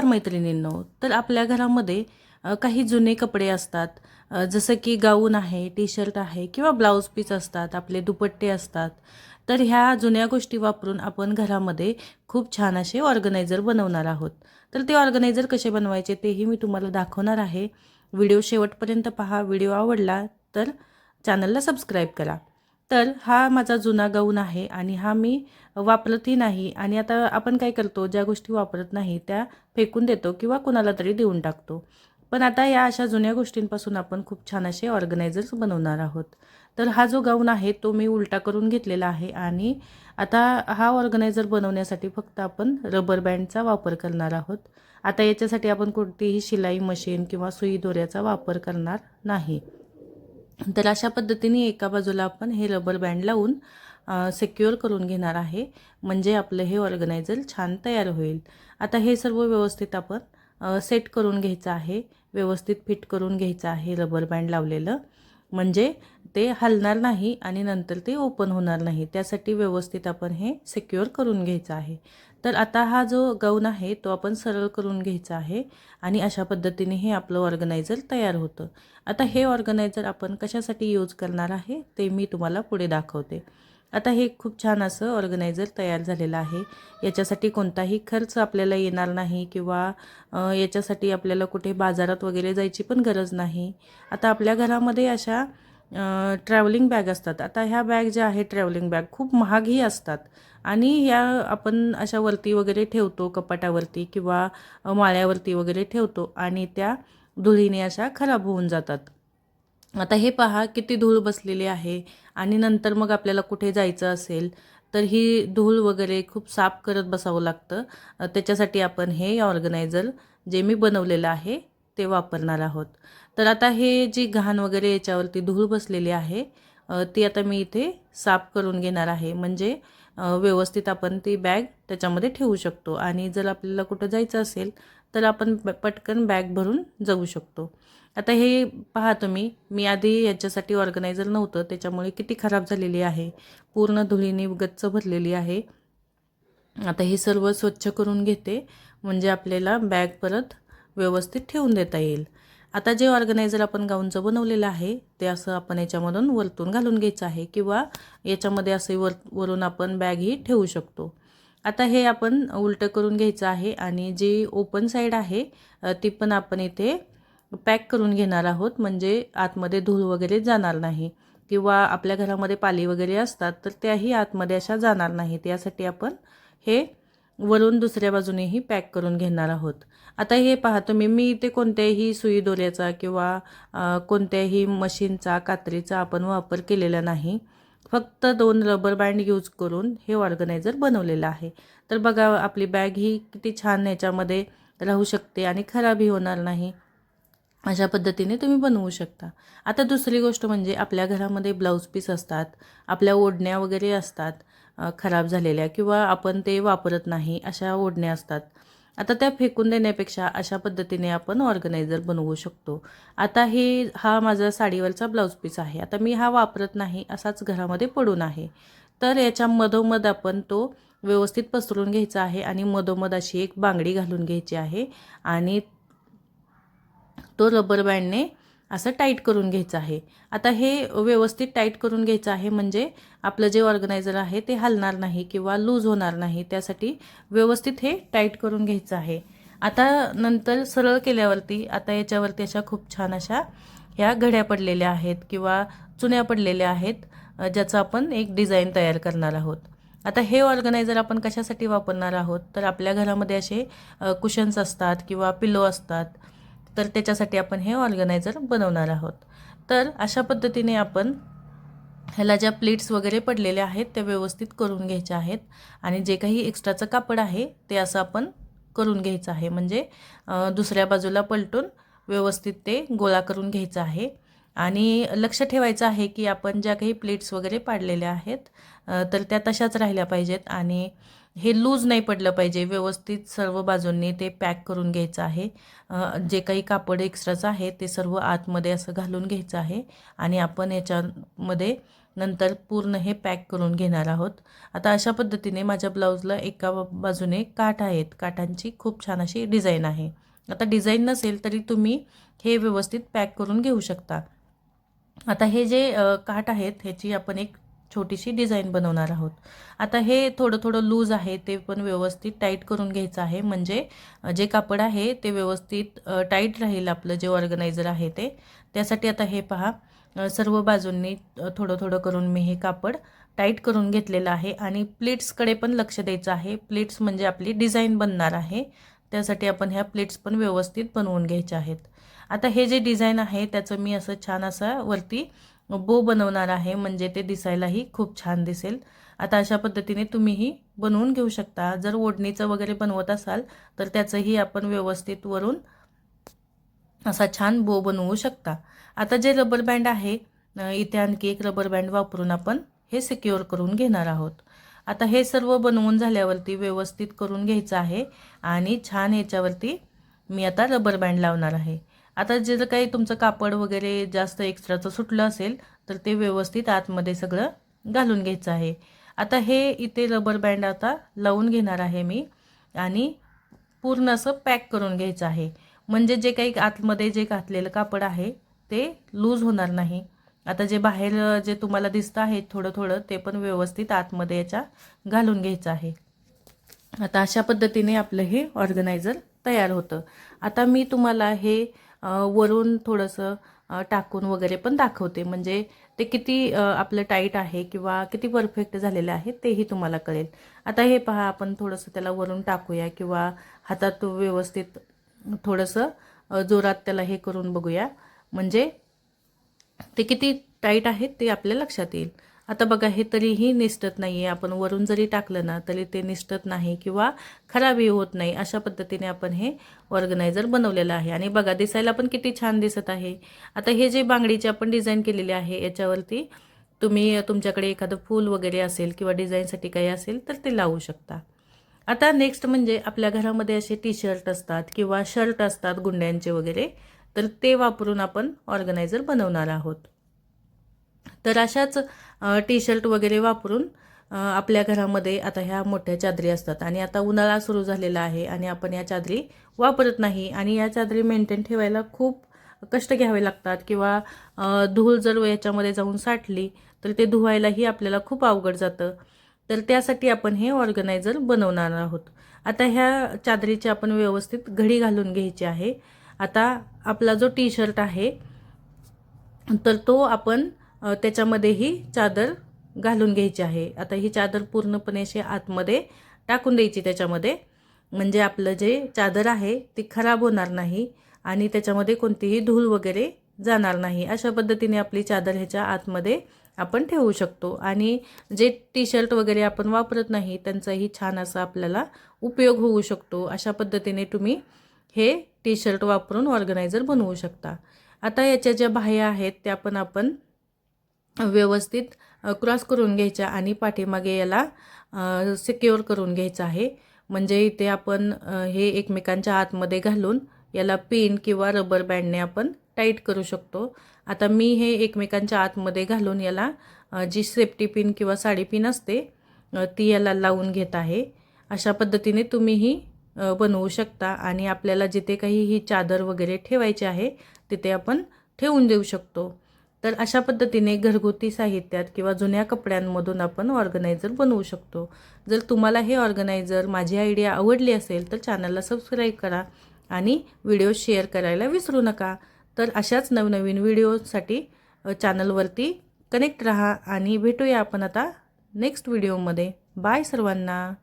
नमस्कार मैत्रिणींनो. तर आपल्या घरामध्ये काही जुने कपडे असतात, जसं की गाऊन आहे, टी शर्ट आहे किंवा ब्लाऊज पीस असतात, आपले दुपट्टे असतात. तर ह्या जुन्या गोष्टी वापरून आपण घरामध्ये खूप छान असे ऑर्गनायझर बनवणार आहोत. तर ते ऑर्गनायझर कसे बनवायचे तेही मी तुम्हाला दाखवणार आहे. व्हिडिओ शेवटपर्यंत पहा. व्हिडिओ आवडला तर चॅनलला सबस्क्राईब करा. तर हा माझा जुना गाऊन आहे आणि हा मी वापरतही नाही आणि आता आपण काय करतो, ज्या गोष्टी वापरत नाही त्या फेकून देतो किंवा कुणाला तरी देऊन टाकतो. पण आता या अशा जुन्या गोष्टींपासून आपण खूप छान असे ऑर्गनायझर्स बनवणार आहोत. तर हा जो गाऊन आहे तो मी उलटा करून घेतलेला आहे आणि आता हा ऑर्गनायझर बनवण्यासाठी फक्त आपण रबर बँडचा वापर करणार आहोत. आता याच्यासाठी आपण कोणतीही शिलाई मशीन किंवा सुई दोऱ्याचा वापर करणार नाही. तर अशा पद्धतीने एका बाजूला आपण हे रबर बँड लावून सिक्युअर करून घेणार आहे, म्हणजे आपलं हे ऑर्गनायझर छान तयार होईल. आता हे सर्व व्यवस्थित आपण सेट करून घ्यायचं आहे, व्यवस्थित फिट करून घ्यायचं आहे रबर बँड लावलेलं, म्हणजे ते हलणार नाही आणि नंतर ते ओपन होणार नाही. त्यासाठी व्यवस्थित आपण हे सिक्युअर करून घ्यायचं आहे. तर आता हा जो गाऊन आहे तो आपण सरळ करून घ्यायचा आहे आणि अशा पद्धतीने हे आपलं ऑर्गनायझर तयार होतं. आता हे ऑर्गनायझर आपण कशासाठी यूज करणार आहे ते मी तुम्हाला पुढे दाखवते. आता हे खूप छान असं ऑर्गनायझर तयार झालेलं आहे. याच्यासाठी कोणताही खर्च आपल्याला येणार नाही किंवा याच्यासाठी आपल्याला कुठे बाजारात वगैरे जायची पण गरज नाही. आता आपल्या घरामध्ये अशा ट्रॅव्हलिंग बॅग असतात. आता ह्या बॅग ज्या आहेत ट्रॅव्हलिंग बॅग खूप महागही असतात आणि ह्या आपण अशा वरती वगैरे ठेवतो, कपाटावरती किंवा माळ्यावरती वगैरे ठेवतो आणि त्या धुळीने अशा खराब होऊन जातात. आता हे पहा किती धूळ बसलेली आहे आणि नंतर मग आपल्याला कुठे जायचं असेल तर ही धूळ वगैरे खूप साफ करत बसावं लागतं. त्याच्यासाठी आपण हे ऑर्गनायझर जे मी बनवलेलं आहे ते वापरणार आहोत. तर आता हे जी घाण वगैरे याच्यावरती धूळ बसलेली आहे ती आता मी इथे साफ करून घेणार आहे, म्हणजे व्यवस्थित आपण ती बॅग त्याच्यामध्ये ठेवू शकतो आणि जर आपल्याला कुठं जायचं असेल तर आपण पटकन बॅग भरून जाऊ शकतो. आता हे पहा तुम्ही, मी आधी याच्यासाठी ऑर्गनायझर नव्हतं त्याच्यामुळे किती खराब झालेली आहे, पूर्ण धुळीने गच्च भरलेली आहे. आता हे सर्व स्वच्छ करून घेते, म्हणजे आपल्याला बॅग परत व्यवस्थित ठेवून देता येईल. आता जे ऑर्गनायझर आपण गाऊनचं बनवलेलं आहे ते असं आपण याच्यामधून वरतून घालून घ्यायचं आहे किंवा याच्यामध्ये असे वरून आपण बॅगही ठेवू शकतो. आता हे आपण उलटं करून घ्यायचं आहे आणि जी ओपन साईड आहे ती पण आपण इथे पॅक करून घेणार आहोत, म्हणजे आतमध्ये धूळ वगैरे जाणार नाही किंवा आपल्या घरामध्ये पाली वगैरे असतात तर त्याही आतमध्ये अशा जाणार नाहीत. यासाठी आपण हे वरून दुसऱ्या बाजूनेही पॅक करून घेणार आहोत. आता हे पहा तुम्ही, मी इथे कोणत्याही सुई दोऱ्याचा किंवा कोणत्याही मशीनचा कात्रीचा आपण वापर केलेला नाही. फक्त 2 रबर बँड यूज करून हे ऑर्गनायझर बनवलेलं आहे. तर बघा आपली बॅग ही किती छान याच्यामध्ये राहू शकते आणि खराबही होणार नाही. अशा पद्धतीने तुम्ही बनवू शकता. आता दुसरी गोष्ट म्हणजे आपल्या घरामध्ये ब्लाऊज पीस असतात, आपल्या ओढण्या वगैरे असतात खराब झालेल्या किंवा आपण ते वापरत नाही अशा ओढण्या असतात. आता त्या फेकून देण्यापेक्षा अशा पद्धतीने आपण ऑर्गनायझर बनवू शकतो. आता हा माझा साडीवरचा ब्लाऊज पीस आहे. आता मी हा वापरत नाही, असाच घरामध्ये पडून आहे. तर याच्या मधोमध आपण तो व्यवस्थित पसरून घ्यायचा आहे आणि मधोमध अशी एक बांगडी घालून घ्यायची आहे आणि तो रबर बँडने असं टाईट करून घ्यायचं आहे. आता हे व्यवस्थित टाईट करून घ्यायचं आहे, म्हणजे आपलं जे ऑर्गनायझर आहे ते हलणार नाही किंवा लूज होणार नाही. त्यासाठी व्यवस्थित हे टाईट करून घ्यायचं आहे. आता नंतर सरळ केल्यावरती आता याच्यावरती अशा खूप छान अशा ह्या घड्या पडलेल्या आहेत किंवा चुन्या पडलेल्या आहेत, ज्याचं आपण एक डिझाईन तयार करणार आहोत. आता हे ऑर्गनायझर आपण कशासाठी वापरणार आहोत, तर आपल्या घरामध्ये असे कुशन्स असतात किंवा पिलो असतात, तर त्याच्यासाठी आपण हे ऑर्गनायझर बनवणार आहोत. तर अशा पद्धतीने आपण ह्याला ज्या प्लेट्स वगैरे पडलेल्या आहेत त्या व्यवस्थित करून घ्यायच्या आहेत आणि जे काही एक्स्ट्राचं कापड आहे ते असं आपण करून घ्यायचं आहे, म्हणजे दुसऱ्या बाजूला पलटून व्यवस्थित ते गोळा करून घ्यायचं आहे. आणि लक्ष ठेवायचं आहे की आपण ज्या काही प्लेट्स वगैरे पाडलेल्या आहेत तर त्या तशाच राहिल्या पाहिजेत आणि हे लूज नाही पडलं पाहिजे, व्यवस्थित सर्व बाजूंनी ते पॅक करून घ्यायचं आहे. जे काही कापड एक्स्ट्राचं आहे ते सर्व आतमध्ये असं घालून घ्यायचं आहे आणि आपण याच्यामध्ये नंतर पूर्ण हे पॅक करून घेणार आहोत. आता अशा पद्धतीने माझ्या ब्लाऊजला एका बाजूने काठ आहेत, काठांची खूप छान अशी डिझाईन आहे. आता डिझाईन नसेल तरी तुम्ही हे व्यवस्थित पॅक करून घेऊ शकता. आता हे जे काठ आहेत ह्याची आपण एक छोटीशी डिझाईन बनवणार आहोत. आता हे थोडं थोडं लूज आहे ते पण व्यवस्थित टाईट करून घ्यायचं आहे, म्हणजे जे कापड आहे ते व्यवस्थित टाईट राहील आपलं जे ऑर्गनायझर आहे ते. त्यासाठी आता हे पहा, सर्व बाजूंनी थोडं थोडं करून मी हे कापड टाईट करून घेतलेलं आहे आणि प्लेट्सकडे पण लक्ष द्यायचं आहे. प्लेट्स म्हणजे आपली डिझाईन बनणार आहे, त्यासाठी आपण ह्या प्लेट्स पण व्यवस्थित बनवून घ्यायच्या आहेत. आता हे जे डिझाईन आहे त्याचं मी असं छान असं वरती बो बनवणार आहे, म्हणजे ते दिसायलाही खूप छान दिसेल. आता अशा पद्धतीने तुम्हीही बनवून घेऊ शकता. जर ओढणीचं वगैरे बनवत असाल तर त्याचंही आपण व्यवस्थित वरून असा छान बो बनवू शकता. आता जे रबर बँड आहे, इथे आणखी एक रबर बँड वापरून आपण हे सिक्युअर करून घेणार आहोत. आता हे सर्व बनवून झाल्यावरती व्यवस्थित करून घ्यायचं आहे आणि छान ह्याच्यावरती मी आता रबर बँड लावणार आहे. आता जर काही तुमचं कापड वगैरे जास्त एक्स्ट्राचं सुटलं असेल तर ते व्यवस्थित आतमध्ये सगळं घालून घ्यायचं आहे. आता हे इथे रबर बँड आता लावून घेणार आहे मी आणि पूर्ण असं पॅक करून घ्यायचं आहे, म्हणजे जे काही आतमध्ये जे घातलेलं कापड आहे ते लूज होणार नाही. आता जे बाहेर जे तुम्हाला दिसतं आहे थोडं थोडं ते पण व्यवस्थित आतमध्ये याच्या घालून घ्यायचं आहे. आता अशा पद्धतीने आपलं हे ऑर्गनायझर तयार होतं. आता मी तुम्हाला हे वरून थोडंसं टाकून वगैरे पण दाखवते, म्हणजे ते किती आपलं टाईट आहे किंवा किती परफेक्ट झालेलं आहे तेही तुम्हाला कळेल. आता हे पहा, आपण थोडंसं त्याला वरून टाकूया किंवा हातात व्यवस्थित थोडंसं जोरात त्याला हे करून बघूया, म्हणजे ते किती टाईट आहे ते आपल्या लक्षात येईल. आता बघा, हे तरीही निसटत नाही आहे. आपण वरून जरी टाकलं ना तरी ते निसटत नाही किंवा खराबही होत नाही. अशा पद्धतीने आपण हे ऑर्गनायझर बनवलेलं आहे आणि बघा दिसायला पण किती छान दिसत आहे. आता हे जे बांगडीची आपण डिझाईन केलेली आहे याच्यावरती तुम्ही तुमच्याकडे एखादं फूल वगैरे असेल किंवा डिझाईनसाठी काही असेल तर ते लावू शकता. आता नेक्स्ट म्हणजे आपल्या घरामध्ये असे टी शर्ट असतात किंवा शर्ट असतात गुंड्यांचे वगैरे, तर ते वापरून आपण ऑर्गनायझर बनवणार आहोत. तर अशाच टी शर्ट वगैरे वापरून आपल्या घरामध्ये आता ह्या मोठ्या चादरी असतात आणि आता उन्हाळा सुरू झालेला आहे आणि आपण या चादरी वापरत नाही आणि या चादरी मेंटेन ठेवायला खूप कष्ट घ्यावे लागतात किंवा धूळ जर याच्यामध्ये जाऊन साठली तर ते धुवायलाही आपल्याला खूप अवघड जातं. तर त्यासाठी आपण हे ऑर्गनायझर बनवणार आहोत. आता ह्या चादरीची आपण व्यवस्थित घडी घालून घ्यायची आहे. आता आपला जो टी शर्ट आहे तर तो आपण त्याच्यामध्येही चादर घालून घ्यायची आहे. आता ही चादर पूर्णपणे अशी आतमध्ये टाकून द्यायची त्याच्यामध्ये, म्हणजे आपलं जे चादर आहे ती खराब होणार नाही आणि त्याच्यामध्ये कोणतीही धूळ वगैरे जाणार नाही. अशा पद्धतीने आपली चादर ह्याच्या आतमध्ये आपण ठेवू शकतो आणि जे टी शर्ट वगैरे आपण वापरत नाही त्यांचाही छान असा आपल्याला उपयोग होऊ शकतो. अशा पद्धतीने तुम्ही हे टी शर्ट वापरून ऑर्गनायझर बनवू शकता. आता याच्या ज्या बाह्या आहेत त्या पण आपण व्यवस्थित क्रॉस करून घ्यायच्या आणि पाठीमागे याला सिक्युअर करून घ्यायचं आहे, म्हणजे इथे आपण हे एकमेकांच्या आतमध्ये घालून याला पिन किंवा रबर बँडने आपण टाईट करू शकतो. आता मी हे एकमेकांच्या आतमध्ये घालून याला जी सेफ्टी पिन किंवा साडी पिन असते ती याला लावून घेत आहे. अशा पद्धतीने तुम्हीही बनवू शकता आणि आपल्याला जिथे काही ही चादर वगैरे ठेवायची आहे तिथे आपण ठेवून देऊ शकतो. तर अशा पद्धतीने घरगुती साहित्यात किंवा जुन्या कपड्यांमधून आपण ऑर्गनायझर बनवू शकतो. जर तुम्हाला हे ऑर्गनायझर माझी आयडिया आवडली असेल तर चॅनलला सबस्क्राईब करा आणि व्हिडिओ शेअर करायला विसरू नका. तर अशाच नवनवीन व्हिडिओसाठी चॅनलवरती कनेक्ट रहा आणि भेटूया आपण आता नेक्स्ट व्हिडिओमध्ये. बाय सर्वांना.